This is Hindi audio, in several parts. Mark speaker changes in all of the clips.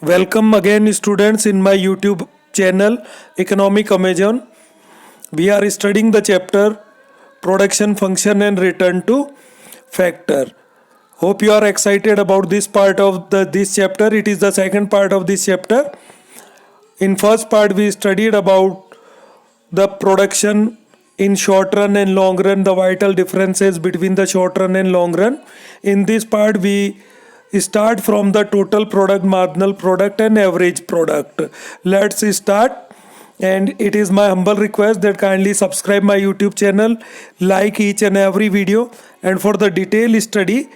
Speaker 1: Welcome again, students, in my YouTube channel Economic Amazon. We are studying the chapter Production Function and Return to Factor. Hope you are excited about this part of this chapter. It is the second part of this chapter. In first part, we studied about the production in short run and long run, the vital differences between the short run and long run. In this part, we start from the total product, marginal product and average product. Let's start. And it is my humble request that kindly subscribe my YouTube channel, like each and every video, and for the detailed study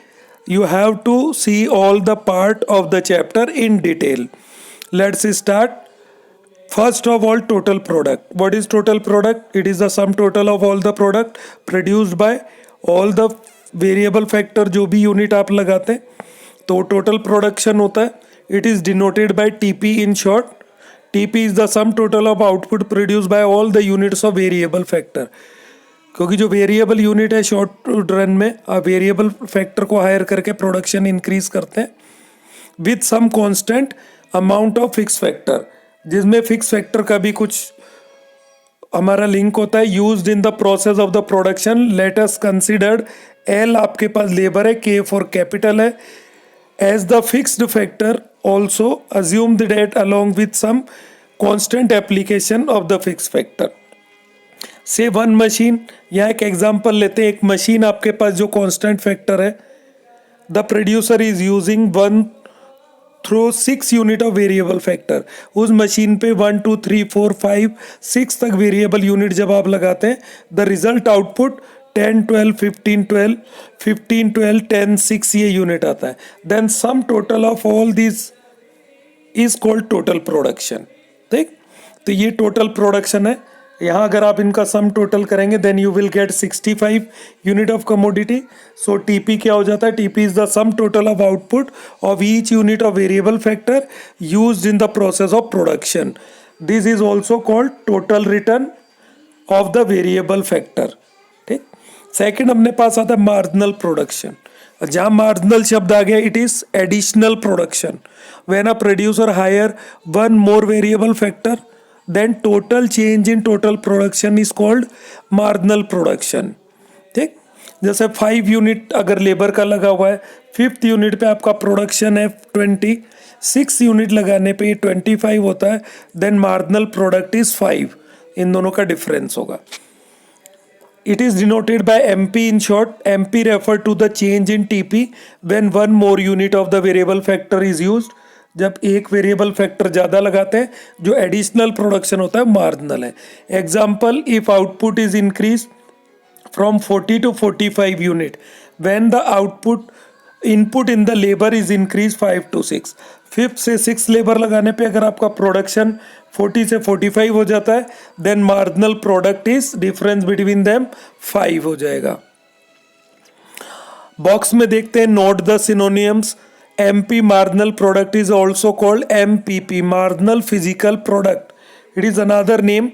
Speaker 1: you have to see all the part of the chapter in detail. Let's start. First of all, total product. What is total product? It is the sum total of all the product produced by all the variable factor जो भी यूनिट आप लगाते हैं, तो टोटल प्रोडक्शन होता है. It is denoted by TP in short. TP is the sum total of output produce by all the units of variable factor. क्योंकि जो वेरिएबल यूनिट है शॉर्ट रन में आप वेरिएबल फैक्टर को हायर करके प्रोडक्शन इंक्रीज करते हैं with some constant amount of fix factor, जिसमें फिक्स फैक्टर का भी कुछ हमारा लिंक होता है. Used in the process of the production. Let us considered L आपके पास लेबर है, के फॉर कैपिटल है. As the fixed factor, also assume that along with some constant application of the fixed factor. Say one machine, यहाँ एक एग्जांपल लेते हैं. एक मशीन आपके पास जो कांस्टेंट फैक्टर है, the producer is using 1 through 6 unit of variable factor. उस मशीन पे 1 2 3 4 5 6 तक वेरिएबल यूनिट जब आप लगाते हैं, द रिजल्ट आउटपुट 10 12 15 12 15 12 10 6 ये यूनिट आता है. Then sum total of all this is called total production. ठीक, तो ये टोटल प्रोडक्शन है. यहाँ अगर आप इनका सम टोटल करेंगे then you will get 65 unit of commodity. So TP क्या हो जाता है? TP is the sum total of output of each unit of variable factor used in the process of production. This is also called total return of the variable factor. ठीक. सेकेंड अपने पास आता है मार्जिनल प्रोडक्शन. जहां मार्जिनल शब्द आ गया, it is additional production. When a producer hire one more variable factor then total change in total production is called marginal production. ठीक, जैसे 5 यूनिट अगर लेबर का लगा हुआ है, 5th यूनिट पे आपका प्रोडक्शन है 20, 6 यूनिट लगाने पे ये 25 होता है, देन मार्जिनल प्रोडक्ट इज 5. इन दोनों का डिफरेंस होगा. It is denoted by MP in short. MP refer to the change in TP when one more unit of the variable factor is used. जब एक वेरिएबल फैक्टर ज़्यादा लगाते हैं, जो एडिशनल प्रोडक्शन होता है मार्जिनल है. Example, if output is increase from 40 to 45 unit when the output input in the labour is increase 5 to 6. 5 से 6 लेबर लगाने पे अगर आपका प्रोडक्शन 40 से 45 हो जाता है, then marginal product is difference between them 5 हो जाएगा. बॉक्स में देखते हैं, note the synonyms. MP marginal product is also called MPP, marginal physical product. It is another name,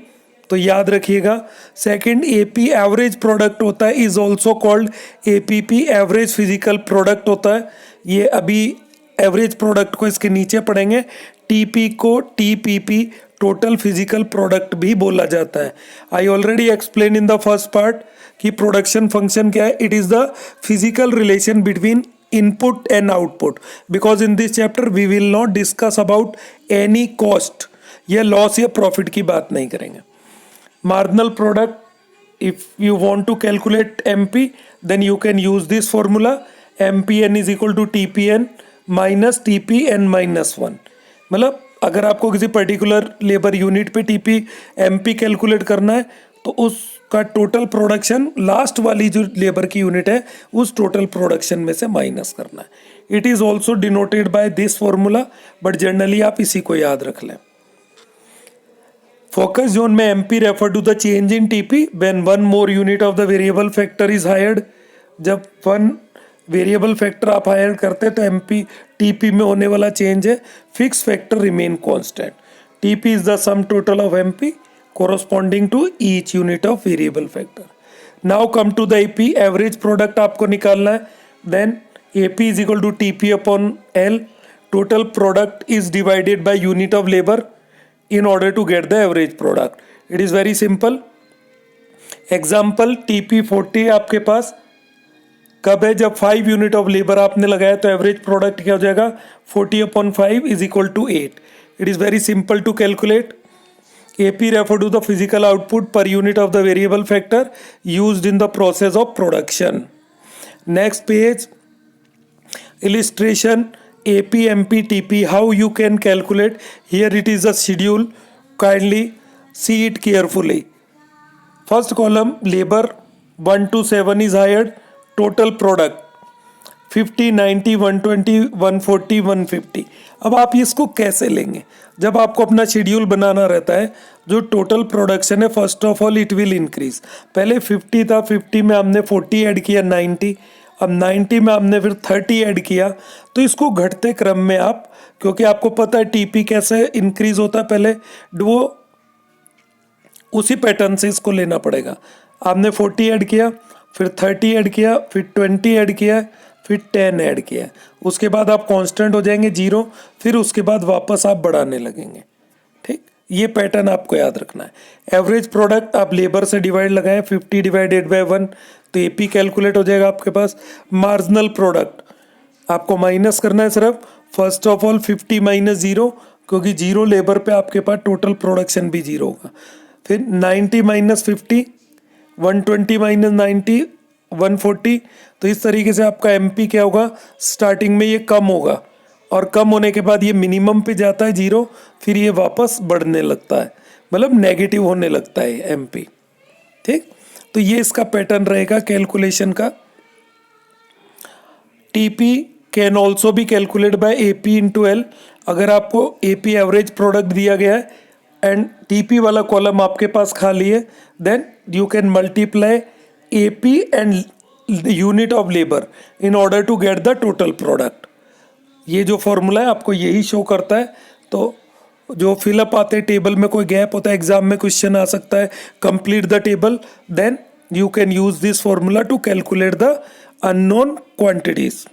Speaker 1: तो याद रखिएगा. सेकंड, AP एवरेज प्रोडक्ट होता है, is also called APP, average physical product होता है. ये अभी एवरेज प्रोडक्ट को इसके नीचे पढ़ेंगे. TP को TPP, टोटल फिजिकल प्रोडक्ट भी बोला जाता है. I already explain in the first part कि प्रोडक्शन फंक्शन क्या है. It is the physical relation between input and output, because in this chapter we will not discuss about any cost. ये लॉस या प्रॉफिट की बात नहीं करेंगे. Marginal product, if you want to calculate MP then you can use this formula. MPN is equal to TPN minus TPN minus 1. मतलब अगर आपको किसी पर्टिकुलर लेबर यूनिट पे TP MP कैलकुलेट करना है, तो उसका टोटल प्रोडक्शन लास्ट वाली जो लेबर की यूनिट है उस टोटल प्रोडक्शन में से माइनस करना है. It is also denoted by this formula, but generally आप इसी को याद रख लें. फोकस जोन में MP refer to the change in TP when one more unit of the variable factor is hired. जब वन वेरिएबल फैक्टर आप हायर करते हैं तो MP TP में होने वाला चेंज है. Fix factor remain constant. TP is the sum total of MP corresponding to each unit of variable factor. Now come to the AP, average product आपको निकालना है. Then AP is equal to TP upon L. total product is divided by unit of labor in order to get the average product. It is very simple. Example TP40 आपके पास कब है, जब 5 यूनिट ऑफ लेबर आपने लगाया तो एवरेज प्रोडक्ट क्या हो जाएगा 40/5 is equal to 8. It is very simple to calculate. AP refer to the physical output per unit of the variable factor used in the process of production. Next page, illustration AP, MP, TP, how you can calculate. Here it is a schedule. Kindly see it carefully. First column, labor 1 to 7 is hired. Total product 50, 90, 120, 140, 150. अब आप इसको कैसे लेंगे? जब आपको अपना शेड्यूल बनाना रहता है, जो टोटल प्रोडक्शन है first of all it will increase. पहले 50 था, 50 में हमने 40 ऐड किया 90, अब 90 में हमने फिर 30 ऐड किया. तो इसको घटते क्रम में आप, क्योंकि आपको पता है टीपी कैसे इंक्रीज होता है, पहले वो उसी पैटर्न से इसको लेना पड़ेगा. आपने 40 ऐड किया, फिर 30 ऐड किया, फिर 20 ऐड किया, फिर 10 ऐड किया. उसके बाद आप कांस्टेंट हो जाएंगे 0, फिर उसके बाद वापस आप बढ़ाने लगेंगे. ठीक, ये पैटर्न आपको याद रखना है. एवरेज प्रोडक्ट आप लेबर से डिवाइड लगाएं, 50 डिवाइडेड बाय 1 तो एपी कैलकुलेट हो जाएगा आपके पास. मार्जिनल प्रोडक्ट आपको माइनस करना है सिर्फ. फर्स्ट ऑफ ऑल 50 माइनस 0, क्योंकि 0 लेबर पे आपके पास टोटल प्रोडक्शन भी 0 होगा. फिर 90 माइनस 50, 120 माइनस 90, 140. तो इस तरीके से आपका एमपी क्या होगा, स्टार्टिंग में ये कम होगा और कम होने के बाद ये मिनिमम पे जाता है 0, फिर ये वापस बढ़ने लगता है, मतलब नेगेटिव होने लगता है एमपी. ठीक, तो ये इसका पैटर्न रहेगा कैलकुलेशन का. TP can also be calculate by AP into L. अगर आपको एपी एवरेज प्रोडक्ट दिया गया है एंड टीपी वाला कॉलम आपके पास खाली है, then you can multiply AP and unit of labor in order to get the total product. ये जो फॉर्मूला है आपको यही शो करता है. तो जो फिलअप आते हैं टेबल में, कोई गैप होता है, एग्जाम में क्वेश्चन आ सकता है, complete the table, then you can use this formula to calculate the unknown quantities.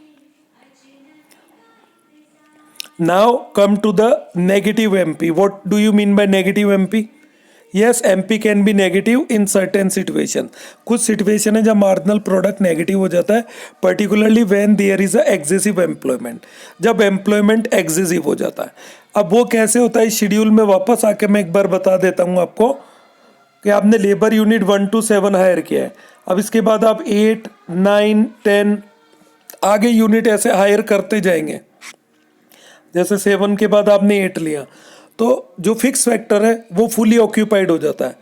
Speaker 1: Now come to the negative MP. What do you mean by negative MP? Yes, MP can be negative in certain situation. कुछ सिचुएशन है जब मार्जिनल प्रोडक्ट नेगेटिव हो जाता है, particularly when there is a excessive employment. जब एम्प्लॉयमेंट एक्सेसिव हो जाता है. अब वो कैसे होता है, शेड्यूल में वापस आके मैं एक बार बता देता हूँ आपको कि आपने लेबर यूनिट 1 to 7 हायर किया है. अब इसके बाद आप 8, 9, 10 आगे यूनिट ऐसे हायर करते जाएंगे. जैसे 7 के बाद आपने 8 लिया तो जो फिक्स फैक्टर है वो फुली ऑक्यूपाइड हो जाता है.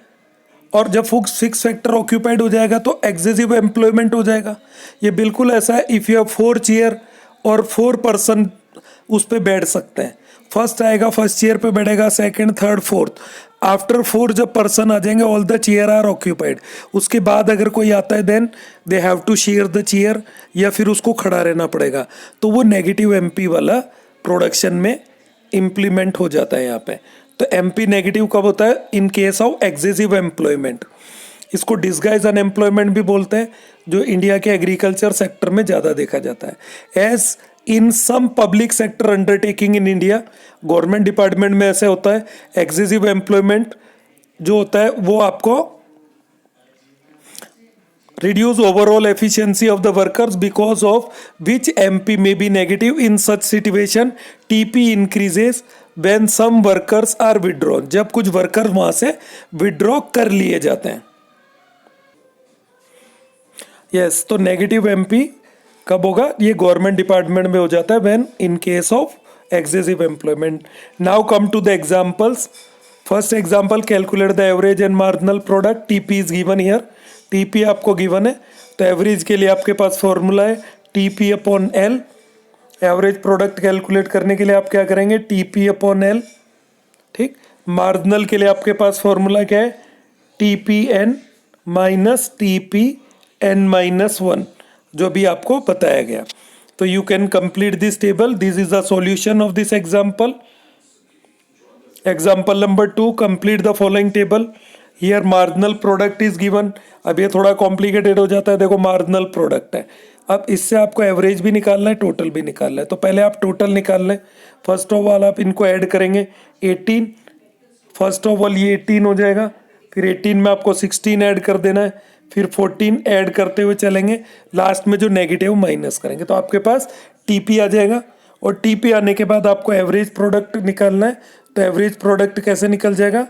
Speaker 1: और जब फिक्स फैक्टर ऑक्यूपाइड हो जाएगा तो एक्सेसिव एम्प्लॉयमेंट हो जाएगा. ये बिल्कुल ऐसा है, इफ़ यू हैव 4 चेयर और 4 पर्सन उस पर बैठ सकते हैं. फर्स्ट आएगा, फर्स्ट चेयर पे बैठेगा, सेकंड, थर्ड, फोर्थ. आफ्टर 4 जब पर्सन आ जाएंगे, all the chair are occupied. उसके बाद अगर कोई आता है then they have to share the chair, या फिर उसको खड़ा रहना पड़ेगा. तो वो नेगेटिव एमपी वाला प्रोडक्शन में इम्प्लीमेंट हो जाता है यहाँ पे. तो एमपी नेगेटिव कब होता है, in case of excessive employment. इसको डिस्गाइज अनएम्प्लॉयमेंट भी बोलते हैं, जो इंडिया के एग्रीकल्चर सेक्टर में ज़्यादा देखा जाता है. As in some public sector undertaking in India, government department में ऐसे होता है. एक्सेसिव एम्प्लॉयमेंट जो होता है वो आपको reduce overall efficiency of the workers, because of which MP may be negative. In such situation TP increases when some workers are withdrawn. जब कुछ वर्कर वहां से विड्रॉ कर लिए जाते हैं. यस, तो नेगेटिव MP कब होगा, ये गवर्नमेंट डिपार्टमेंट में हो जाता है when in case of excessive employment. Now come to the examples. First example, calculate the average and marginal product. TP is given here. TP आपको गिवन है, तो एवरेज के लिए आपके पास फॉर्मूला है TP upon L. Average product calculate करने के लिए आप क्या करेंगे, टीपी अपॉन एल. ठीक, मार्जिनल के लिए आपके पास फॉर्मूला क्या है, TP N minus TP N minus 1, जो भी आपको बताया गया. तो you can complete this table. This is the solution of this example. Example number 2, complete the following table. Here marginal product is given. अब ये थोड़ा कॉम्प्लिकेटेड हो जाता है. देखो मार्जिनल प्रोडक्ट है, अब इससे आपको एवरेज भी निकालना है, टोटल भी निकालना है। तो पहले आप टोटल निकाल लें। फर्स्ट ऑफ ऑल आप इनको ऐड करेंगे 18, फर्स्ट ऑफ ऑल ये 18 हो जाएगा, फिर 18 में आपको 16 ऐड कर देना है, फिर 14 ऐड करते हुए चलेंगे, लास्ट में जो नेगेटिव माइनस करेंगे तो आपके पास टीपी आ जाएगा। और टीपी आने के बाद आपको एवरेज प्रोडक्ट निकालना है, तो एवरेज प्रोडक्ट कैसे निकल जाएगा,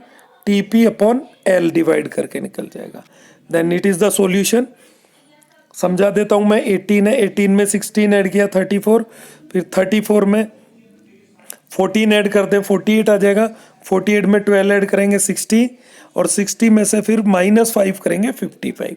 Speaker 1: टीपी अपॉन एल डिवाइड करके निकल जाएगा। Then it is the solution. समझा देता हूँ मैं। 18 है, 18 में 16 ऐड किया 34, फिर 34 में 14 ऐड करते हैं 48 आ जाएगा, 48 में 12 ऐड करेंगे 60, और 60 में से फिर -5 करेंगे 55।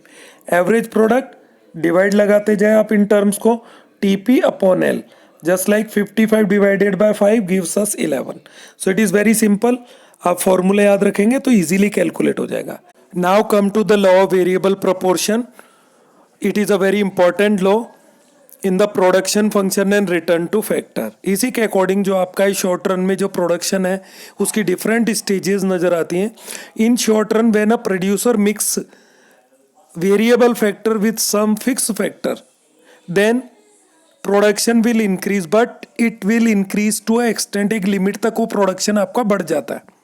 Speaker 1: एवरेज प्रोडक्ट डिवाइड लगाते जाए आप इन टर्म्स को, TP upon L, just like 55 divided by 5 gives us 11। So it is very simple. आप फॉर्मूला याद रखेंगे तो इजीली कैलकुलेट हो जाएगा। Now come to the law of variable proportion. It is a very important law in the production function and return to factor. इसी के अकॉर्डिंग जो आपका शॉर्ट रन में जो प्रोडक्शन है उसकी डिफरेंट स्टेजेस नज़र आती हैं। In short run when a producer mix variable factor with some fix factor then production will increase, but it will increase to extent, एक लिमिट तक वो प्रोडक्शन आपका बढ़ जाता है।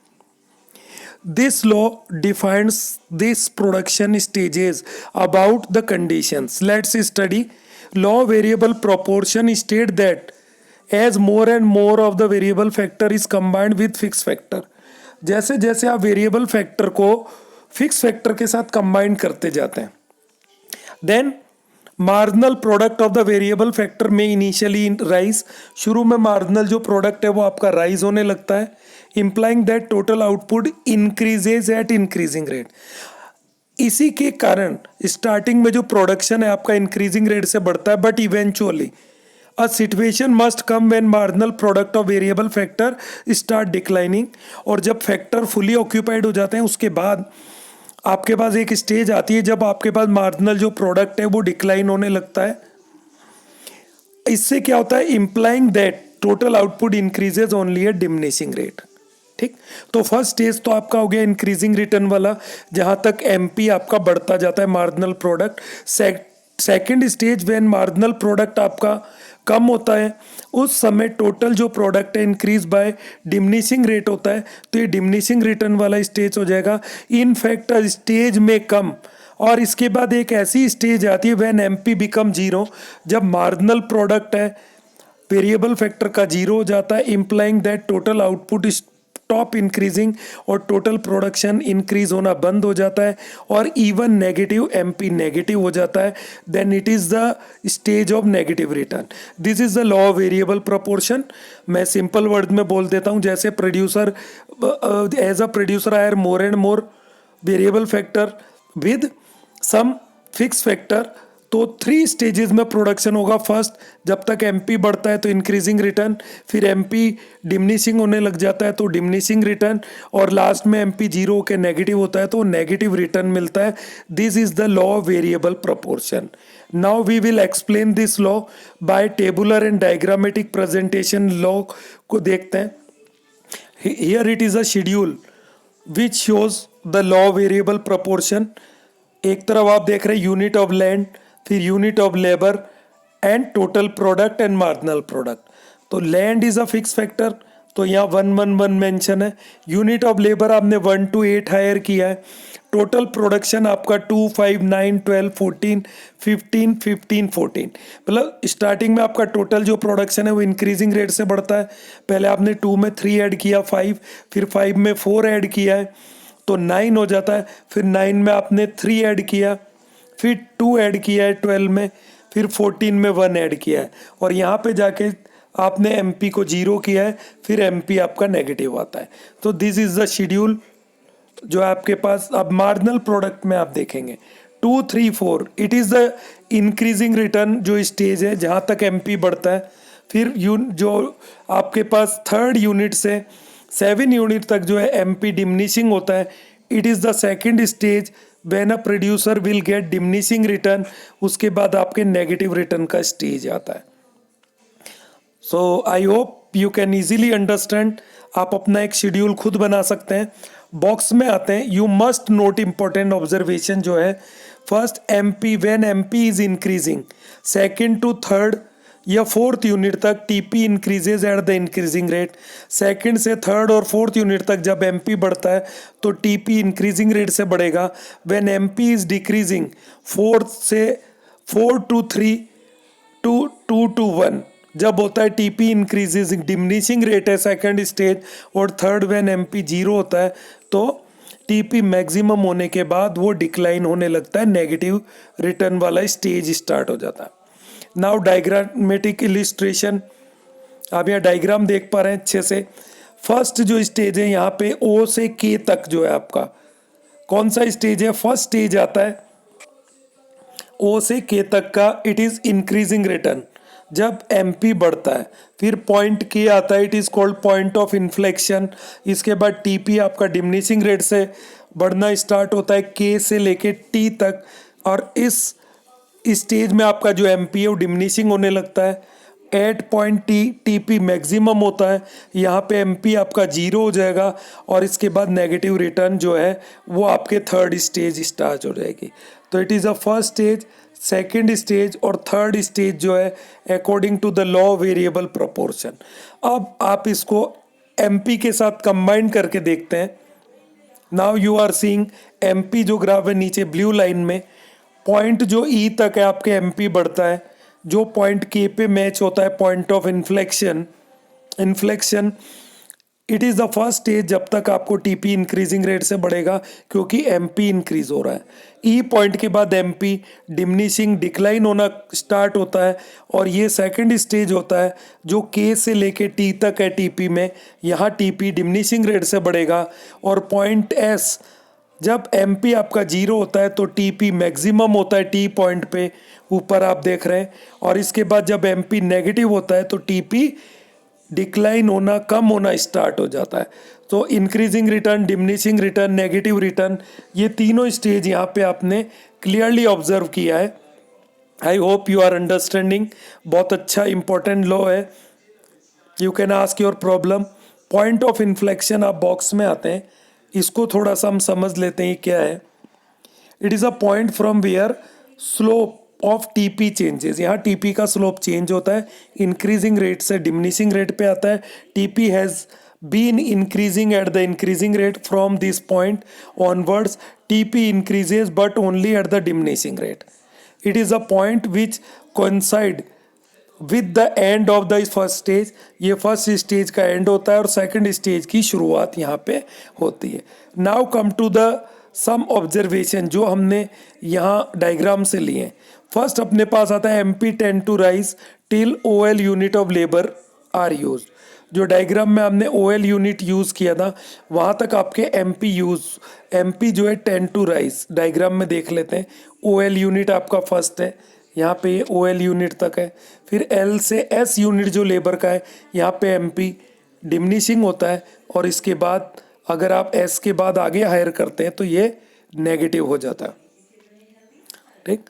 Speaker 1: This law defines this production stages about the conditions. Let's study law variable proportion state that as more and more of the variable factor is combined with fixed factor, जैसे जैसे आप वेरिएबल फैक्टर को फिक्स फैक्टर के साथ कंबाइन करते जाते हैं, then marginal product of the variable factor में इनिशियली राइज, शुरू में मार्जिनल जो प्रोडक्ट है वो आपका राइज होने लगता है, implying that total output increases at increasing rate. इसी के कारण स्टार्टिंग में जो प्रोडक्शन है आपका इंक्रीजिंग रेट से बढ़ता है, but eventually a situation must come when marginal product of variable factor start declining, और जब फैक्टर फुली ऑक्यूपाइड हो जाते हैं उसके बाद आपके पास एक स्टेज आती है जब आपके पास मार्जिनल जो प्रोडक्ट है वो डिक्लाइन होने लगता है। इससे क्या होता है, implying that total output increases only at diminishing rate. ठीक, तो फर्स्ट स्टेज तो आपका हो गया इंक्रीजिंग रिटर्न वाला, जहां तक एमपी आपका बढ़ता जाता है marginal product. Second stage when marginal product आपका कम होता है, उस समय टोटल जो प्रोडक्ट है इंक्रीज बाय डिमिनिशिंग रेट होता है, तो ये डिमिनिशिंग रिटर्न वाला स्टेज हो जाएगा। इन फैक्ट स्टेज में कम, और इसके बाद एक ऐसी स्टेज आती है व्हेन एमपी बिकम जीरो, जब मार्जिनल प्रोडक्ट है वेरिएबल फैक्टर का जीरो हो जाता है, implying that total output stop increasing, और टोटल प्रोडक्शन इंक्रीज होना बंद हो जाता है, और इवन नेगेटिव एमपी नेगेटिव हो जाता है। Then it is the stage of negative return. This is the law of variable proportion. मैं सिंपल वर्ड में बोल देता हूँ, जैसे producer as a producer hire more and more variable factor with some fix factor, तो 3 स्टेजेस में प्रोडक्शन होगा। फर्स्ट, जब तक एमपी बढ़ता है तो इंक्रीजिंग रिटर्न, फिर एमपी डिमिनिशिंग होने लग जाता है तो डिमिनिशिंग रिटर्न, और लास्ट में एमपी जीरो के नेगेटिव होता है तो नेगेटिव रिटर्न मिलता है। This is the law of variable proportion. Now we will explain this law by tabular and diagrammatic presentation. Law को देखते हैं। Here it is a schedule which shows the law of variable proportion. एक तरफ आप देख रहे हैं यूनिट ऑफ लैंड, फिर unit of labour and total product and marginal product. तो land is a fix factor, तो यहाँ 111 मेंशन है। यूनिट ऑफ लेबर आपने 1 to 8 हायर किया है। टोटल प्रोडक्शन आपका 2, 5, 9, 12, 14, 15, 15, 14, मतलब स्टार्टिंग में आपका टोटल जो प्रोडक्शन है वो इंक्रीजिंग रेट से बढ़ता है। पहले आपने 2 में 3 ऐड किया, 5, फिर 5 में 4 ऐड किया है तो 9 हो जाता है। फिर 9 में आपने 3 ऐड किया, फिर 2 ऐड किया है 12 में, फिर 14 में 1 ऐड किया है, और यहाँ पे जाके आपने एमपी को जीरो किया है, फिर एमपी आपका नेगेटिव आता है। तो दिस इज द शेड्यूल जो आपके पास। अब मार्जिनल प्रोडक्ट में आप देखेंगे 2, 3, 4, it is the increasing return जो स्टेज है जहाँ तक एमपी बढ़ता है। फिर जो आपके पास 3rd यूनिट से 7 यूनिट तक जो है एमपी डिमिनिशिंग होता है, it is the second stage when a producer will get diminishing return. उसके बाद आपके नेगेटिव रिटर्न का स्टेज आता है। So I hope you can easily understand. आप अपना एक शेड्यूल खुद बना सकते हैं। बॉक्स में आते हैं, you must note important observation जो है। First MP when MP is increasing, second to third या फोर्थ यूनिट तक TP increases at the increasing rate. Second से थर्ड और फोर्थ यूनिट तक जब एमपी बढ़ता है तो टीपी इंक्रीजिंग रेट से बढ़ेगा। When MP is decreasing, fourth से 4 to 3 to 2 to 1 जब होता है टीपी इंक्रीजेज, डिमिनिशिंग रेट है सेकंड स्टेज। और थर्ड व्हेन एमपी जीरो होता है तो टीपी मैक्सिमम होने के बाद वो डिक्लाइन होने लगता है, नेगेटिव रिटर्न वाला स्टेज स्टार्ट हो जाता है। नाउ डायग्रामेटिक इलिस्ट्रेशन, आप यहाँ डायग्राम देख पा रहे हैं अच्छे से। फर्स्ट जो स्टेज है यहाँ पे ओ से के तक जो है आपका कौन सा स्टेज है, फर्स्ट स्टेज आता है ओ से के तक का, इट इज इंक्रीजिंग रिटर्न जब एमपी बढ़ता है। फिर पॉइंट के आता है, it is called point of inflection. इसके बाद टीपी आपका डिमिनिशिंग रेट से बढ़ना स्टार्ट होता है के से लेके टी तक, और इस स्टेज में आपका जो एमपी है वो डिमिनिशिंग होने लगता है। एट पॉइंट टीपी मैक्सिमम होता है, यहाँ पे एमपी आपका जीरो हो जाएगा और इसके बाद नेगेटिव रिटर्न जो है वो आपके थर्ड स्टेज स्टार्ट हो जाएगी। तो it is a first stage, second stage और थर्ड स्टेज जो है according to the law variable proportion. अब आप इसको एमपी के साथ कंबाइन करके देखते हैं। Now you are seeing MP जो ग्राफ है नीचे ब्लू लाइन में, पॉइंट जो ई तक है आपके एमपी बढ़ता है, जो पॉइंट के पे मैच होता है point of inflection, it is the first stage जब तक आपको टीपी इंक्रीजिंग रेट से बढ़ेगा क्योंकि एमपी इंक्रीज हो रहा है। ई पॉइंट के बाद एमपी डिमिनिशिंग डिक्लाइन होना स्टार्ट होता है और ये सेकंड स्टेज होता है जो के से लेके टी तक है टीपी में। यहाँ टीपी डिमिनिशिंग रेट से बढ़ेगा और पॉइंट एस जब एमपी आपका जीरो होता है तो टीपी मैक्सिमम होता है टी पॉइंट पे, ऊपर आप देख रहे हैं। और इसके बाद जब एमपी नेगेटिव होता है तो टीपी डिक्लाइन होना, कम होना स्टार्ट हो जाता है। तो increasing return, diminishing return, negative return, ये तीनों स्टेज यहाँ पे आपने क्लियरली ऑब्जर्व किया है। I hope you are understanding. बहुत अच्छा इंपॉर्टेंट लॉ है। You can ask your problem. Point of inflection आप बॉक्स में आते हैं, इसको थोड़ा सा हम समझ लेते हैं क्या है। It is a point from where slope of TP changes. यहाँ टीपी का स्लोप चेंज होता है, इंक्रीजिंग रेट से डिमिनिशिंग रेट पे आता है। TP has been increasing at the increasing rate from this point onwards, TP increases but only at the diminishing rate. It is a point which coincide with the end of the first stage. ये फर्स्ट स्टेज का एंड होता है और सेकंड स्टेज की शुरुआत यहाँ पे होती है। Now come to the some observation जो हमने यहाँ डायग्राम से लिए। फर्स्ट अपने पास आता है MP tend to rise till OL unit of labour are use. जो डायग्राम में हमने ओएल यूनिट यूज़ किया था वहाँ तक आपके एमपी जो है टेंड टू राइज। डायग्राम में देख लेते हैं। ओएल यूनिट आपका फर्स्ट है, यहाँ पे ये ओएल यूनिट तक है। फिर एल से एस यूनिट जो लेबर का है यहाँ पे एमपी डिमिनिशिंग होता है और इसके बाद अगर आप एस के बाद आगे हायर करते हैं तो ये नेगेटिव हो जाता है। ठीक,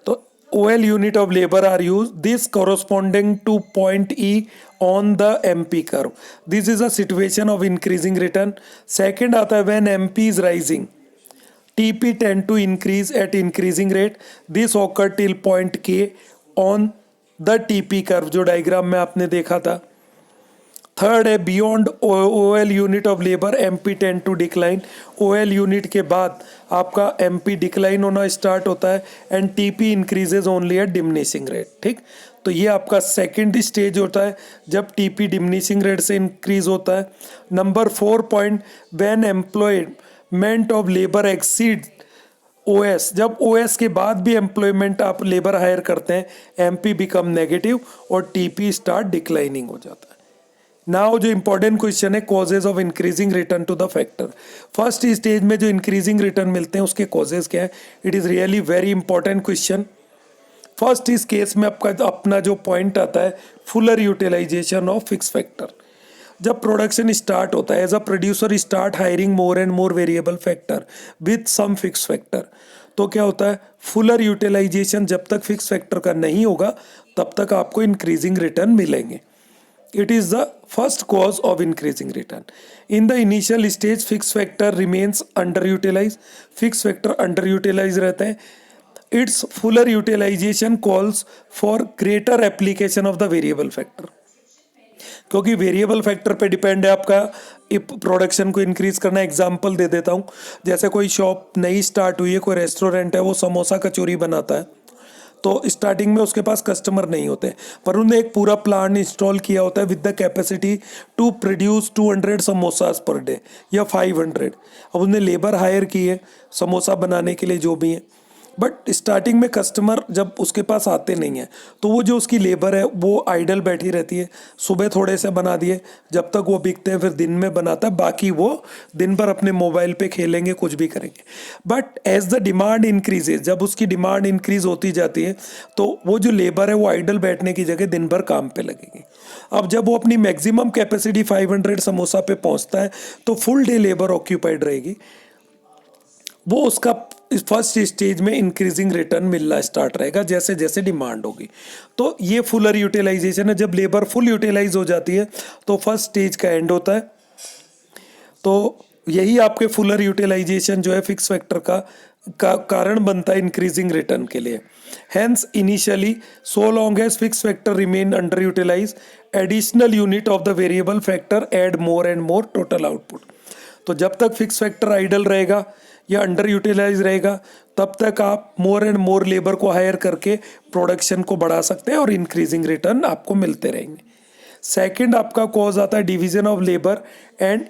Speaker 1: तो OL unit of labour are use this corresponding to point E on the MP curve. This is a situation of increasing return. Second आता है when MP is rising TP tend to increase at increasing rate. This occur till point K on the TP curve जो डायग्राम में आपने देखा था। थर्ड है beyond OL unit of labour MP tend to decline। OL unit के बाद आपका MP डिक्लाइन होना स्टार्ट होता है and TP increases only at diminishing rate. ठीक, तो ये आपका सेकेंड स्टेज होता है जब TP डिमिनिशिंग रेट से इंक्रीज होता है। Number 4 point when employment of labour exceed OS, जब OS के बाद भी एम्प्लॉयमेंट आप लेबर हायर करते हैं MP बिकम नेगेटिव और TP स्टार्ट डिक्लाइनिंग हो जाता है। नाउ जो इंपॉर्टेंट क्वेश्चन है causes of increasing return to the factor. First stage में जो इंक्रीजिंग रिटर्न मिलते हैं उसके कॉजेज क्या है, it is really very important question. First इस केस में आपका अपना जो पॉइंट आता है fuller utilization of fix factor. जब प्रोडक्शन स्टार्ट होता है as a producer start hiring more and more variable factor with some fix factor, तो क्या होता है फुलर यूटिलाइजेशन जब तक फिक्स फैक्टर का नहीं होगा तब तक आपको इंक्रीजिंग रिटर्न मिलेंगे। It is the first cause of increasing return in the initial stage fix factor remains under utilize, fix factor under utilize रहते हैं. Its fuller utilization calls for greater application of the variable factor, क्योंकि वेरिएबल फैक्टर पे डिपेंड है आपका प्रोडक्शन को इंक्रीज करना. एग्जांपल दे देता हूँ, जैसे कोई शॉप नई स्टार्ट हुई है, कोई रेस्टोरेंट है, वो समोसा कचौरी बनाता है, तो स्टार्टिंग में उसके पास कस्टमर नहीं होते, पर उन्होंने एक पूरा प्लान इंस्टॉल किया होता है with the capacity to produce 200 samosas per day या 500. अब उन्हें लेबर हायर की है समोसा बनाने के लिए जो भी है, बट स्टार्टिंग में कस्टमर जब उसके पास आते नहीं हैं तो वो जो उसकी लेबर है वो आइडल बैठी रहती है. सुबह थोड़े से बना दिए, जब तक वो बिकते हैं फिर दिन में बनाता है, बाकी वो दिन भर अपने मोबाइल पे खेलेंगे, कुछ भी करेंगे. But as the demand increases, जब उसकी डिमांड इंक्रीज होती जाती है तो वो जो लेबर है वो आइडल बैठने की जगह दिन भर काम पे लगेगी. अब जब वो अपनी मैक्सिमम कैपेसिटी 500 समोसा पे पहुंचता है तो फुल डे लेबर ऑक्यूपाइड रहेगी. वो उसका फर्स्ट स्टेज में इंक्रीजिंग रिटर्न मिलना स्टार्ट रहेगा जैसे जैसे डिमांड होगी. तो ये फुलर यूटिलाइजेशन है. जब लेबर फुल यूटिलाइज हो जाती है तो फर्स्ट स्टेज का एंड होता है. तो यही आपके फुलर यूटिलाइजेशन जो है फिक्स फैक्टर का कारण बनता है इंक्रीजिंग रिटर्न के लिए. Hence initially so long as fix factor remain under utilize, additional unit of the variable factor add more and more total output. तो जब तक फिक्स फैक्टर आइडल रहेगा या अंडर यूटिलाइज रहेगा तब तक आप मोर एंड मोर लेबर को हायर करके प्रोडक्शन को बढ़ा सकते हैं और इंक्रीजिंग रिटर्न आपको मिलते रहेंगे. सेकंड आपका कॉज आता है division of labour and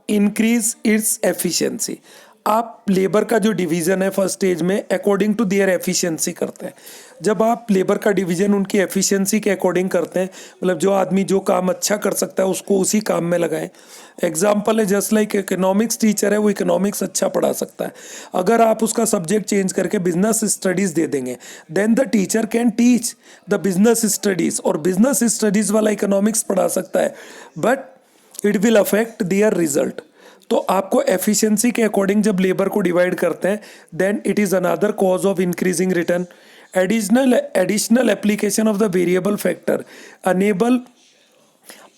Speaker 1: increase its efficiency. आप लेबर का जो डिवीजन है फर्स्ट स्टेज में अकॉर्डिंग टू देयर एफिशिएंसी करते हैं. जब आप लेबर का डिवीजन उनकी एफिशिएंसी के अकॉर्डिंग करते हैं, मतलब जो आदमी जो काम अच्छा कर सकता है उसको उसी काम में लगाएं. एग्जाम्पल है जस्ट लाइक इकोनॉमिक्स टीचर है, वो इकोनॉमिक्स अच्छा पढ़ा सकता है. अगर आप उसका सब्जेक्ट चेंज करके बिजनेस स्टडीज दे देंगे then the teacher can teach the business studies, और बिजनेस स्टडीज वाला इकोनॉमिक्स पढ़ा सकता है, but it will affect their result. तो आपको एफिशिएंसी के अकॉर्डिंग जब लेबर को डिवाइड करते हैं then it is another cause of increasing return. Additional application of the variable factor enable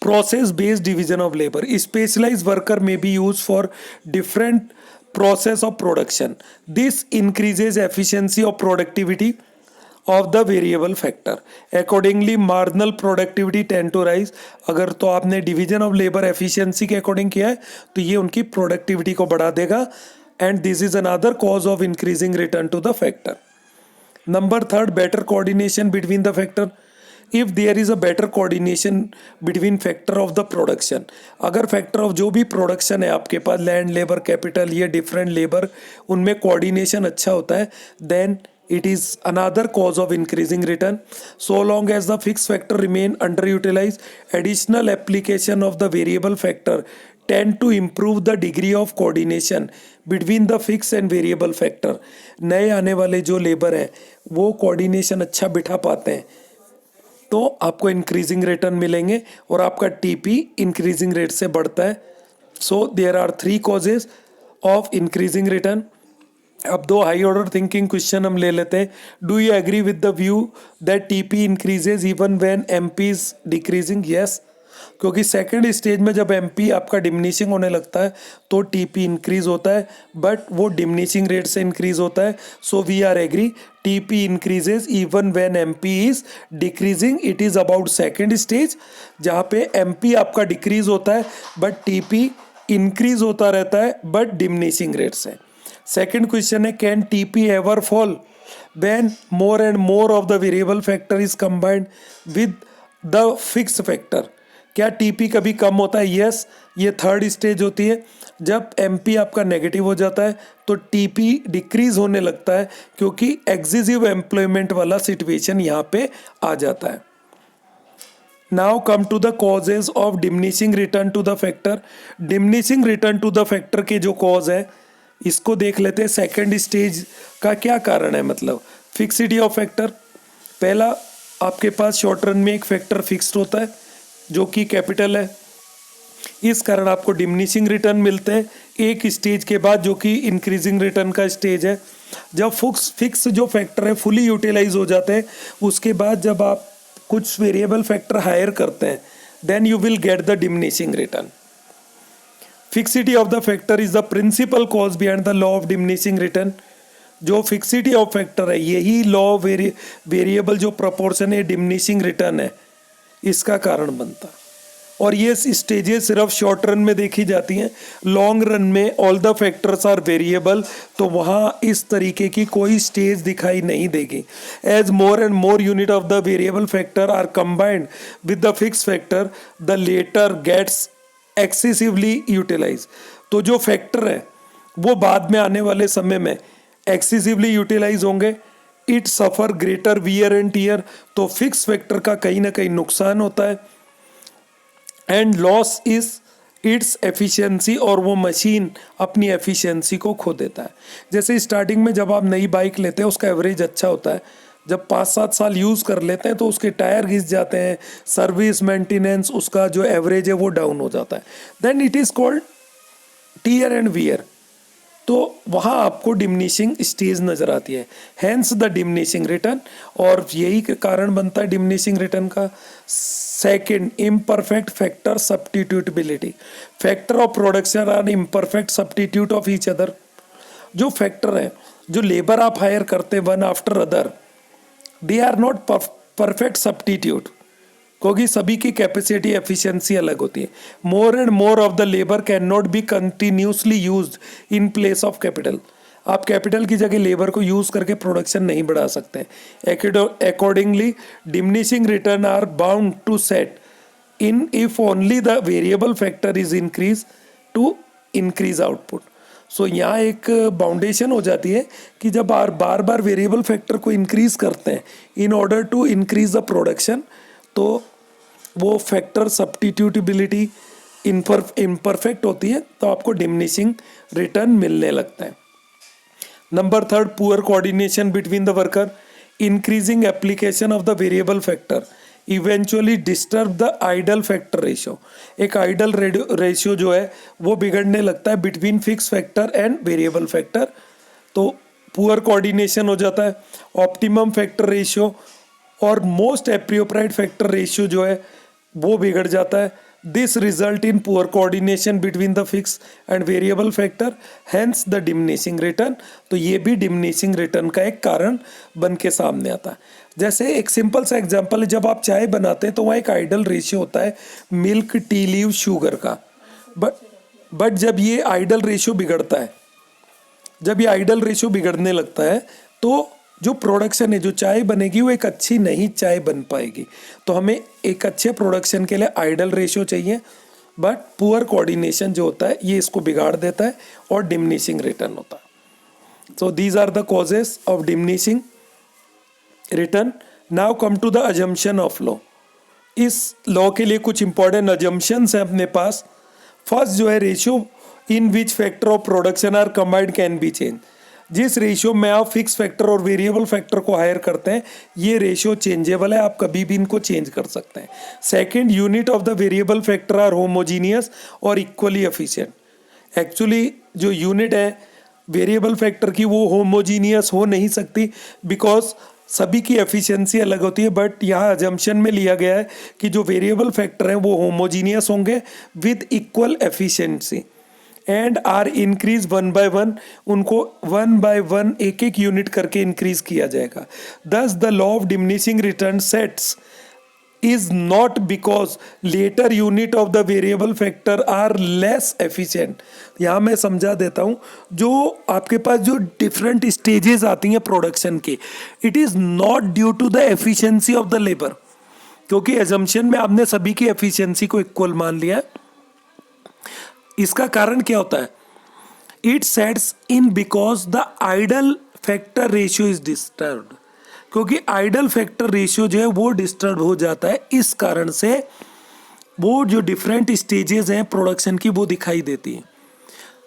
Speaker 1: process based division of labor. Specialized worker may be used for different process of production. This increases efficiency of productivity of the variable factor. Accordingly marginal productivity tend to rise. अगर तो आपने division of labor efficiency के according किया है तो ये उनकी productivity को बढ़ा देगा, and this is another cause of increasing return to the factor. Number third, better coordination between the factor. If there is a better coordination between factor of the production, अगर factor of जो भी production है आपके पास लैंड लेबर कैपिटल ये डिफरेंट लेबर उनमें coordination अच्छा होता है then it is another cause of increasing return. So long as the fixed factor remain underutilized, additional application of the variable factor tend to improve the degree of coordination between the fixed and variable factor. नए आने वाले जो लेबर हैं वो coordination अच्छा बिठा पाते हैं तो आपको इंक्रीजिंग रिटर्न मिलेंगे और आपका टीपी इंक्रीजिंग रेट से बढ़ता है. So there are 3 causes of increasing return. अब 2 हाई ऑर्डर थिंकिंग क्वेश्चन हम ले लेते हैं. Do you agree with the view that TP increases even when MP is decreasing? Yes, क्योंकि सेकंड स्टेज में जब एमपी आपका डिमिनिशिंग होने लगता है तो टीपी इंक्रीज होता है, बट वो डिमिनिशिंग रेट से इंक्रीज होता है. So we are agree TP increases even when MP is decreasing. It is about second stage जहाँ पे एमपी आपका डिक्रीज होता है बट टीपी इंक्रीज होता रहता है बट डिमिनिशिंग रेट से. सेकंड क्वेश्चन है can TP ever fall when more and more of the variable factor is combined with the fix factor? क्या टीपी कभी कम होता है? यस, ये थर्ड स्टेज होती है जब एमपी आपका नेगेटिव हो जाता है तो टीपी डिक्रीज होने लगता है क्योंकि एक्सेसिव एम्प्लॉयमेंट वाला सिचुएशन यहाँ पे आ जाता है. Now come to the causes of diminishing return to the factor. Diminishing return to the factor के जो कॉज है इसको देख लेते हैं. सेकेंड स्टेज का क्या कारण है, मतलब फिक्सिटी ऑफ फैक्टर. पहला, आपके पास शॉर्ट रन में एक फैक्टर फिक्स्ड होता है जो कि कैपिटल है, इस कारण आपको डिमिनिशिंग रिटर्न मिलते हैं एक स्टेज के बाद जो कि इंक्रीजिंग रिटर्न का स्टेज है. जब फिक्स जो फैक्टर है फुली यूटिलाइज हो जाते हैं उसके बाद जब आप कुछ वेरिएबल फैक्टर हायर करते हैं then you will get the diminishing return. Fixity of the factor is the principal cause behind the law of diminishing return. जो फिक्सिटी ऑफ फैक्टर है यही लॉ वेरिएबल जो प्रोपोर्शन है डिमिनिशिंग रिटर्न है इसका कारण बनता है। और ये स्टेजेस सिर्फ शॉर्ट रन में देखी जाती हैं, लॉन्ग रन में all the factors are variable, तो वहाँ इस तरीके की कोई स्टेज दिखाई नहीं देगी। As more and more unit of the variable factor are combined with the fix factor the latter gets excessively utilise. तो जो फैक्टर है वो बाद में आने वाले समय में एक्सेसिवली यूटिलाइज होंगे, it suffer greater wear and tear, तो फिक्स फैक्टर का कहीं ना कहीं नुकसान होता है। And loss is its efficiency, और वो मशीन अपनी एफिशिएंसी को खो देता है। जैसे स्टार्टिंग में जब आप नई बाइक लेते हैं उसका एवरेज अच्छा होता है, जब 5-7 साल यूज़ कर लेते हैं तो उसके टायर घिस जाते हैं, सर्विस मेंटेनेंस उसका जो एवरेज है वो डाउन हो जाता है, then it is called tear and wear. तो वहाँ आपको डिमिनिशिंग स्टेज नज़र आती है, हैंस द डिमिनिशिंग रिटर्न। और यही कारण बनता है डिमिनिशिंग रिटर्न का। Second, imperfect factor substitutability. Factor of production are imperfect substitute of each other. जो फैक्टर है, जो लेबर आप हायर करते हैं one after other, they are not perfect substitute, क्योंकि सभी की कैपेसिटी एफिशिएंसी अलग होती है। More and more of the labour can not be continuously used in place of capital. आप कैपिटल की जगह लेबर को यूज करके प्रोडक्शन नहीं बढ़ा सकते। Accordingly diminishing return are bound to set in if only the variable factor is increase to increase output. So यहाँ एक बाउंडेशन हो जाती है कि जब आप बार बार वेरिएबल फैक्टर को इंक्रीज करते हैं in order to increase the production, तो वो फैक्टर सब्स्टिट्यूटेबिलिटी इम्परफेक्ट होती है, तो आपको डिमिनिशिंग रिटर्न मिलने लगता है। Number third, poor coordination between the worker. Increasing application of the variable factor eventually disturb the ideal factor ratio. एक आइडल रेशियो जो है वो बिगड़ने लगता है between fix factor and variable factor, तो पुअर कोऑर्डिनेशन हो जाता है। ऑप्टिमम फैक्टर रेशियो और मोस्ट एप्रोप्रिएट फैक्टर रेशियो जो है वो बिगड़ जाता है। This result in poor coordination between the fix and variable factor, hence the diminishing return. तो ये भी डिमिनिशिंग रिटर्न का एक कारण बन के सामने आता है। जैसे एक सिंपल सा एग्जांपल है, जब आप चाय बनाते हैं तो वहाँ एक आइडल रेशियो होता है मिल्क, टी लीव, शुगर का। बट जब ये आइडल रेशियो बिगड़ता है, जब ये आइडल रेशियो बिगड़ने लगता है तो जो प्रोडक्शन है, जो चाय बनेगी वो एक अच्छी नहीं चाय बन पाएगी। तो हमें एक अच्छे प्रोडक्शन के लिए आइडल रेशियो चाहिए, बट पुअर कोऑर्डिनेशन जो होता है ये इसको बिगाड़ देता है और डिमिनिशिंग रिटर्न होता है। So these are the causes of diminishing return. Now come to the assumption of law. इस लॉ के लिए कुछ इंपॉर्टेंट अजम्पशंस हैं अपने पास। फर्स्ट जो है, ratio in which factor of production are combined can be change. जिस रेशियो में आप फिक्स फैक्टर और वेरिएबल फैक्टर को हायर करते हैं ये रेशियो चेंजेबल है, आप कभी भी इनको चेंज कर सकते हैं। Second, unit of the variable factor are homogeneous और इक्वली एफिशिएंट। एक्चुअली जो यूनिट है वेरिएबल फैक्टर की वो होमोजीनियस हो नहीं सकती, बिकॉज सभी की एफिशिएंसी अलग होती है। बट यहाँ अजम्पशन में लिया गया है कि जो वेरिएबल फैक्टर हैं वो होमोजीनियस होंगे with equal efficiency and are increase 1 by 1, उनको 1 by 1 एक एक यूनिट करके इंक्रीज किया जाएगा। Thus the law of diminishing return sets is not because latter unit of the variable factor are less efficient. यहाँ मैं समझा देता हूँ, जो आपके पास जो डिफरेंट स्टेजेस आती हैं प्रोडक्शन के, it is not due to the efficiency of the labour, क्योंकि एजम्पशन में आपने सभी की एफिशिएंसी को इक्वल मान लिया है। इसका कारण क्या होता है? It sets in because the ideal factor ratio is disturbed, क्योंकि आइडल फैक्टर रेशियो जो है वो डिस्टर्ब हो जाता है। इस कारण से वो जो डिफरेंट स्टेजेस हैं प्रोडक्शन की वो दिखाई देती है,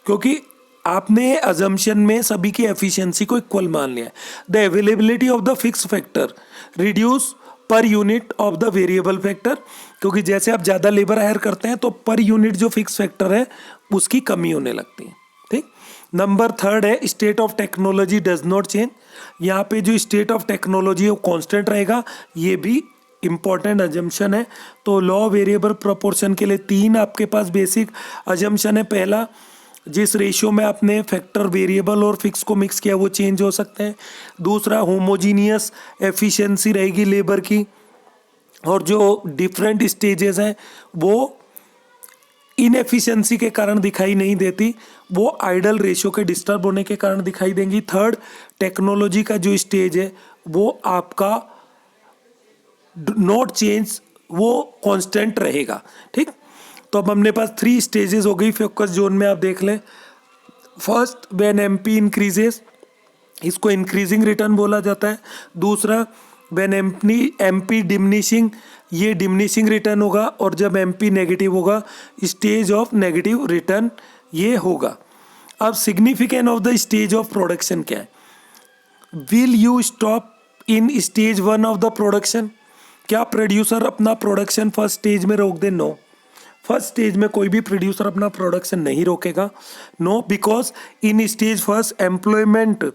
Speaker 1: क्योंकि आपने अजम्पशन में सभी की एफिशिएंसी को इक्वल मान लिया है। The availability of the fix factor reduce per unit of the variable factor, क्योंकि जैसे आप ज़्यादा लेबर हायर करते हैं तो पर यूनिट जो फिक्स फैक्टर है उसकी कमी होने लगती है। ठीक। नंबर थर्ड है, state of technology does not change. यहाँ पे जो स्टेट ऑफ टेक्नोलॉजी है वो कांस्टेंट रहेगा, ये भी इम्पॉर्टेंट अजम्पशन है। तो लॉ वेरिएबल प्रोपोर्शन के लिए 3 आपके पास बेसिक अजम्पशन है। पहला, जिस रेशियो में आपने फैक्टर वेरिएबल और फिक्स को मिक्स किया वो चेंज हो सकते हैं। दूसरा, होमोजीनियस एफिशिएंसी रहेगी लेबर की, और जो डिफरेंट स्टेजेस हैं वो इनएफिशिएंसी के कारण दिखाई नहीं देती, वो आइडल रेशियो के डिस्टर्ब होने के कारण दिखाई देंगी। थर्ड, टेक्नोलॉजी का जो स्टेज है वो आपका नॉट चेंज, वो कांस्टेंट रहेगा। ठीक, तो अब हमने पास 3 स्टेजेस हो गई फोकस जोन में। आप देख लें, फर्स्ट, व्हेन एमपी इंक्रीजेस, इसको इंक्रीजिंग रिटर्न बोला जाता है। दूसरा, व्हेन एमपी डिमिनिशिंग, ये डिमिनिशिंग रिटर्न होगा, और जब एमपी नेगेटिव होगा स्टेज ऑफ नेगेटिव रिटर्न ये होगा। अब significance of the stage of production क्या है? Will you stop in stage 1 of the production? क्या प्रोड्यूसर अपना प्रोडक्शन फर्स्ट स्टेज में रोक दे? नो, फर्स्ट स्टेज में कोई भी प्रोड्यूसर अपना प्रोडक्शन नहीं रोकेगा। No, because in stage first employment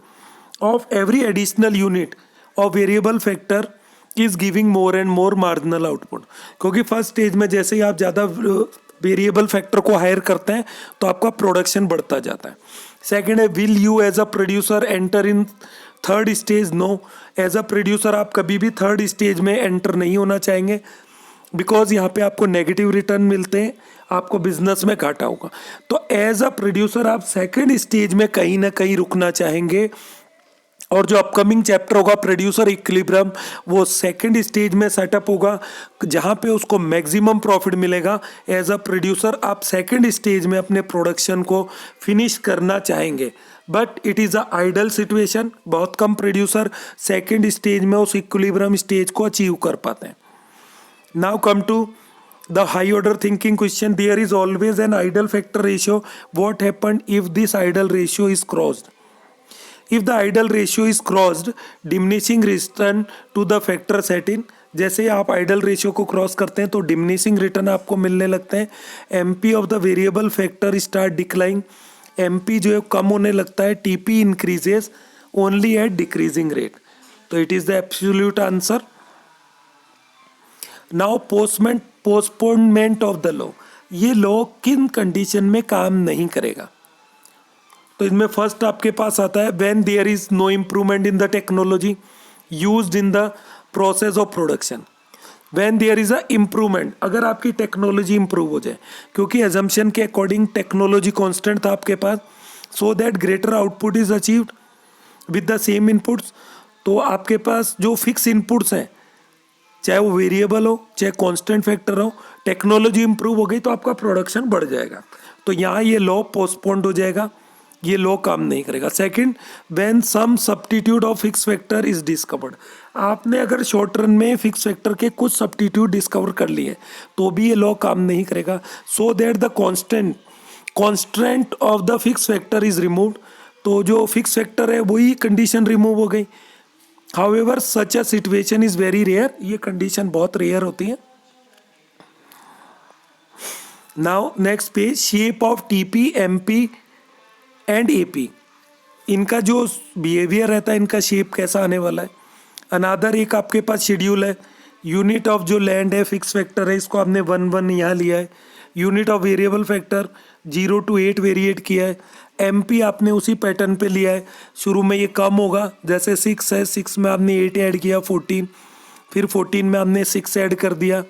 Speaker 1: of every additional unit of variable factor is giving more and more marginal output. क्योंकि फर्स्ट स्टेज में जैसे ही आप ज़्यादा वेरिएबल फैक्टर को हायर करते हैं तो आपका प्रोडक्शन बढ़ता जाता है। सेकेंड है, will you as a producer enter in third stage? No, as a producer आप कभी भी थर्ड स्टेज में एंटर नहीं होना चाहेंगे, बिकॉज यहाँ पे आपको नेगेटिव रिटर्न मिलते हैं, आपको बिजनेस में घाटा होगा। तो एज अ प्रोड्यूसर आप सेकंड स्टेज में कहीं ना कहीं रुकना चाहेंगे, और जो अपकमिंग चैप्टर होगा प्रोड्यूसर इक्विलिब्रियम, वो सेकंड स्टेज में सेटअप होगा जहाँ पे उसको मैक्सिमम प्रॉफिट मिलेगा। एज अ प्रोड्यूसर आप सेकंड स्टेज में अपने प्रोडक्शन को फिनिश करना चाहेंगे, but it is a ideal situation. बहुत कम प्रोड्यूसर सेकंड स्टेज में उस इक्विलिब्रियम स्टेज को अचीव कर पाते हैं। Now come to the high order thinking question. There is always an idle factor ratio. What happened if this idle ratio is crossed? If the idle ratio is crossed, diminishing return to the factor set in. जैसे ही आप आइडल रेशियो को क्रॉस करते हैं तो डिमिनिशिंग रिटर्न आपको मिलने लगते हैं। MP of the variable factor start decline, MP जो है कम होने लगता है। TP increases only at decreasing rate. तो it is the absolute answer. Now postponement of the law, ये लॉ किन कंडीशन में काम नहीं करेगा? तो इसमें फर्स्ट आपके पास आता है when there is no improvement in the technology used in the process of production. When there is a improvement, अगर आपकी टेक्नोलॉजी इंप्रूव हो जाए, क्योंकि एजम्पशन के अकॉर्डिंग टेक्नोलॉजी कांस्टेंट था आपके पास, so that greater output is achieved with the same inputs. तो आपके पास जो फिक्स इनपुट्स हैं, चाहे वो वेरिएबल हो चाहे कांस्टेंट फैक्टर हो, टेक्नोलॉजी इंप्रूव हो गई तो आपका प्रोडक्शन बढ़ जाएगा। तो यहाँ ये लॉ पोस्टपोन्ड हो जाएगा, ये लॉ काम नहीं करेगा। Second, when some substitute of fix factor is discovered, आपने अगर शॉर्ट रन में फिक्स फैक्टर के कुछ सब्स्टिट्यूट डिस्कवर कर लिए तो भी ये लॉ काम नहीं करेगा। So that the constant of the fix factor is removed, तो जो फिक्स फैक्टर है वही कंडीशन रिमूव हो गई। However, such a situation is very rare, ये कंडीशन बहुत रेयर होती है। Now next page, shape of TP, MP and AP, इनका जो बिहेवियर रहता है, इनका शेप कैसा आने वाला है। अनादर एक आपके पास शेड्यूल है, यूनिट ऑफ जो लैंड है फिक्स फैक्टर है, इसको आपने 1 यहाँ लिया है। Unit of variable factor 0 to 8 variate किया है। एमपी आपने उसी पैटर्न पे लिया है, शुरू में ये कम होगा, जैसे 6 है, 6 में आपने 8 ऐड किया 14, फिर 14 में आपने 6 ऐड कर दिया,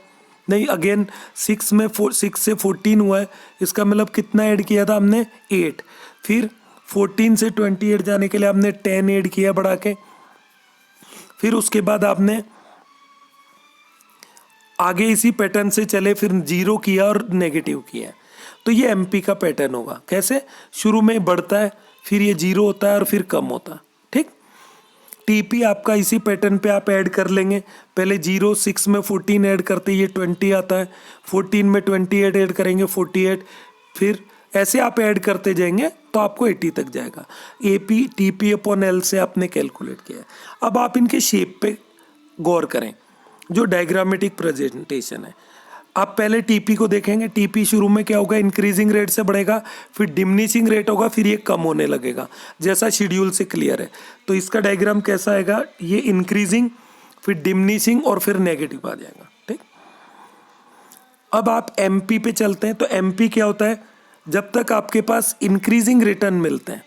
Speaker 1: नहीं अगेन 6 में 6 से 14 हुआ है, इसका मतलब कितना ऐड किया था हमने 8, फिर 14 से 28 जाने के लिए आपने 10 ऐड किया बढ़ा के, फिर उसके बाद आपने आगे इसी पैटर्न से चले, फिर 0 किया और नेगेटिव किया। तो ये एमपी का पैटर्न होगा। कैसे? शुरू में बढ़ता है, फिर ये 0 होता है और फिर कम होता है। ठीक, टीपी आपका इसी पैटर्न पे आप ऐड कर लेंगे, पहले 0, 6 में 14 ऐड करते ये 20 आता है, 14 में 28 ऐड करेंगे 48, फिर ऐसे आप ऐड करते जाएंगे तो आपको 80 तक जाएगा। एपी टीपी अपॉन एल से आपने कैलकुलेट किया है। अब आप इनके शेप पे गौर करें, जो डायग्रामेटिक प्रेजेंटेशन है। आप पहले टीपी को देखेंगे, टीपी शुरू में क्या होगा, इंक्रीजिंग रेट से बढ़ेगा, फिर डिमिनिशिंग रेट होगा, फिर ये कम होने लगेगा, जैसा शेड्यूल से क्लियर है। तो इसका डायग्राम कैसा आएगा, ये इंक्रीजिंग, फिर डिमिनिशिंग और फिर नेगेटिव आ जाएगा। ठीक, अब आप एमपी पे चलते हैं। तो एमपी क्या होता है, जब तक आपके पास इंक्रीजिंग रिटर्न मिलते हैं,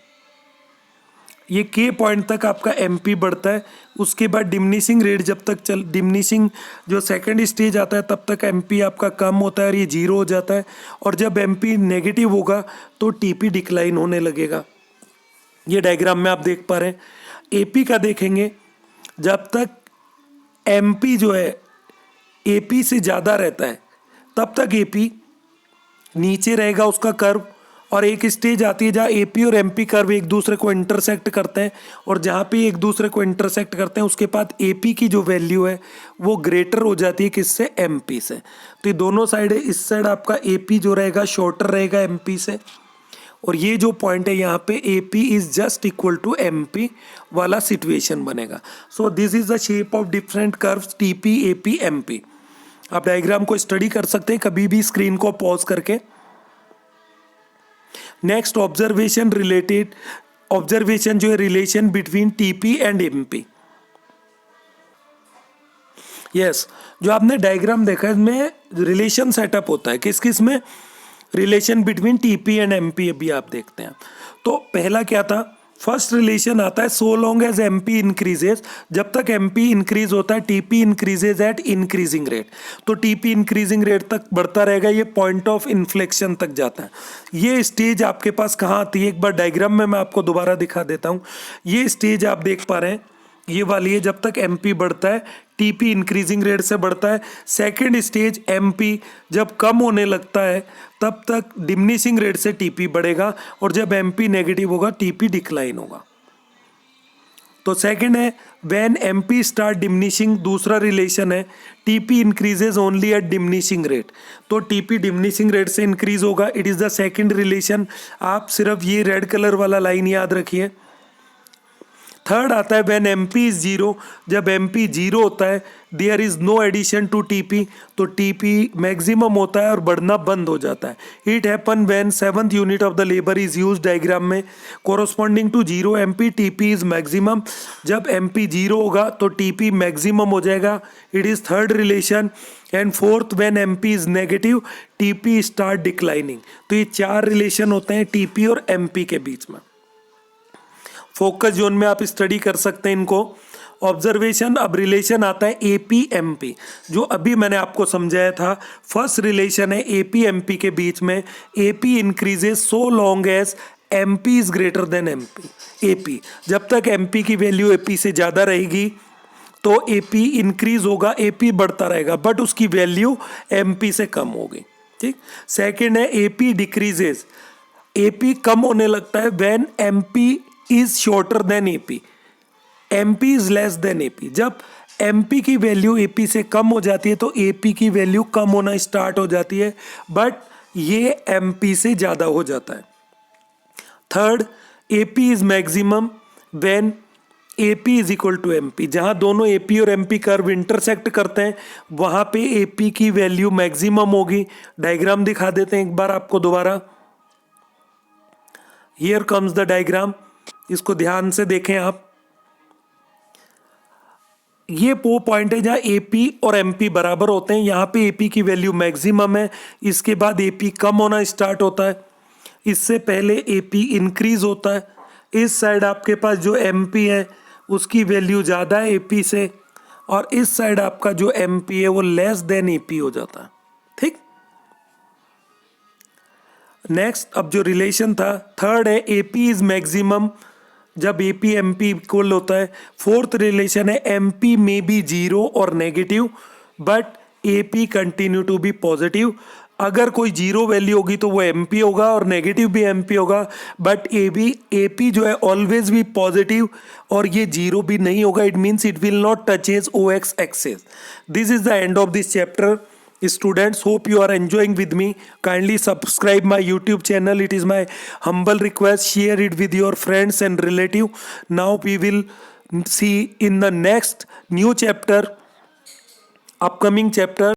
Speaker 1: ये के पॉइंट तक आपका एमपी बढ़ता है, उसके बाद डिमिनिशिंग रेट जब तक डिमिनिशिंग जो सेकंड स्टेज आता है तब तक एमपी आपका कम होता है और ये जीरो हो जाता है। और जब एमपी नेगेटिव होगा तो टीपी डिक्लाइन होने लगेगा। ये डायग्राम में आप देख पा रहे हैं। एपी का देखेंगे, जब तक एमपी जो है एपी से ज़्यादा रहता है तब तक एपी नीचे रहेगा उसका कर्व, और एक स्टेज आती है जहाँ एपी और एमपी कर्व एक दूसरे को इंटरसेक्ट करते हैं, और जहाँ पे एक दूसरे को इंटरसेक्ट करते हैं उसके बाद एपी की जो वैल्यू है वो ग्रेटर हो जाती है किससे, एमपी से। तो ये दोनों साइड है, इस साइड आपका एपी जो रहेगा शॉर्टर रहेगा एमपी से, और ये जो पॉइंट है यहाँ पे AP is just equal to MP वाला सिचुएशन बनेगा। So this is the shape of different curves TP, AP, MP. आप डायग्राम को स्टडी कर सकते हैं कभी भी स्क्रीन को पॉज करके। नेक्स्ट ऑब्जर्वेशन रिलेटेड, ऑब्जर्वेशन जो है relation between TP and MP. Yes, जो आपने डायग्राम देखा है इसमें रिलेशन सेटअप होता है किस किस में, relation between TP and MP अभी आप देखते हैं। तो पहला क्या था, फर्स्ट रिलेशन आता है so long as MP increases, जब तक एमपी इंक्रीज होता है TP increases at increasing rate. तो टीपी इंक्रीजिंग रेट तक बढ़ता रहेगा, ये पॉइंट ऑफ इन्फ्लेक्शन तक जाता है। ये स्टेज आपके पास कहाँ आती है, एक बार डायग्राम में मैं आपको दोबारा दिखा देता हूँ। ये स्टेज आप देख पा रहे हैं, ये वाली है, जब तक एमपी बढ़ता है टीपी इंक्रीजिंग रेट से बढ़ता है। सेकंड स्टेज एमपी जब कम होने लगता है तब तक डिमिनिशिंग रेट से टीपी बढ़ेगा, और जब एमपी नेगेटिव होगा टीपी डिक्लाइन होगा। तो सेकंड है व्हेन एमपी स्टार्ट डिमिनिशिंग, दूसरा रिलेशन है TP increases only at diminishing rate. तो टीपी डिमिनिशिंग रेट से इंक्रीज होगा, it is the second relation. आप सिर्फ ये रेड कलर वाला लाइन याद रखिए। थर्ड आता है व्हेन एमपी इज जीरो, जब एमपी जीरो होता है there is no addition to TP, तो टीपी मैक्सिमम होता है और बढ़ना बंद हो जाता है। It happen when seventh unit of the labour is use, diagram में corresponding to zero MP TP is maximum. जब एमपी जीरो होगा तो टीपी मैक्सिमम हो जाएगा, it is third relation. And fourth when MP is negative TP start declining. तो ये चार रिलेशन होते हैं टीपी और एमपी के बीच में। फोकस जोन में आप स्टडी कर सकते हैं इनको। ऑब्जर्वेशन, अब रिलेशन आता है एपी एमपी, जो अभी मैंने आपको समझाया था। फर्स्ट रिलेशन है एपी एमपी के बीच में, AP increases so long as MP is greater than MP. AP जब तक एमपी की वैल्यू एपी से ज़्यादा रहेगी तो एपी इंक्रीज होगा, एपी बढ़ता रहेगा, बट उसकी वैल्यू एमपी से कम होगी। ठीक, सेकेंड है एपी डिक्रीजेज, एपी कम होने लगता है when MP is shorter than AP, MP is less than AP. जब एमपी की वैल्यू एपी से कम हो जाती है तो एपी की वैल्यू कम होना स्टार्ट हो जाती है, बट ये एमपी से ज्यादा हो जाता है। Third, AP is maximum when AP is equal to MP, जहां दोनों एपी और एमपी कर्व इंटरसेक्ट करते हैं वहां पे एपी की वैल्यू मैक्सिमम होगी। डायग्राम दिखा देते हैं एक बार आपको दोबारा। हियर कम्स द डायग्राम, इसको ध्यान से देखें आप। ये वो पॉइंट है जहां एपी और एमपी बराबर होते हैं, यहां पे एपी की वैल्यू मैक्सिमम है, इसके बाद एपी कम होना स्टार्ट होता है, इससे पहले एपी इंक्रीज होता है। इस साइड आपके पास जो एमपी है उसकी वैल्यू ज़्यादा है एपी से, और इस साइड आपका जो एमपी है वो लेस देन एपी हो जाता है। ठीक, नेक्स्ट, अब जो रिलेशन था थर्ड है एपी इज मैक्सिमम जब एपी एमपी इक्वल होता है। फोर्थ रिलेशन है एमपी में बी जीरो और negative but AP continue to be positive. अगर कोई जीरो वैल्यू होगी तो वो एमपी होगा और नेगेटिव भी एमपी होगा, बट एपी जो है ऑलवेज भी पॉजिटिव और ये जीरो भी नहीं होगा। It means it will not touches O X axis. This is the end of this chapter. Students, hope you are enjoying with me. Kindly subscribe my YouTube channel. It is my humble request. Share it with your friends and relative. Now we will see in the next new chapter, upcoming chapter.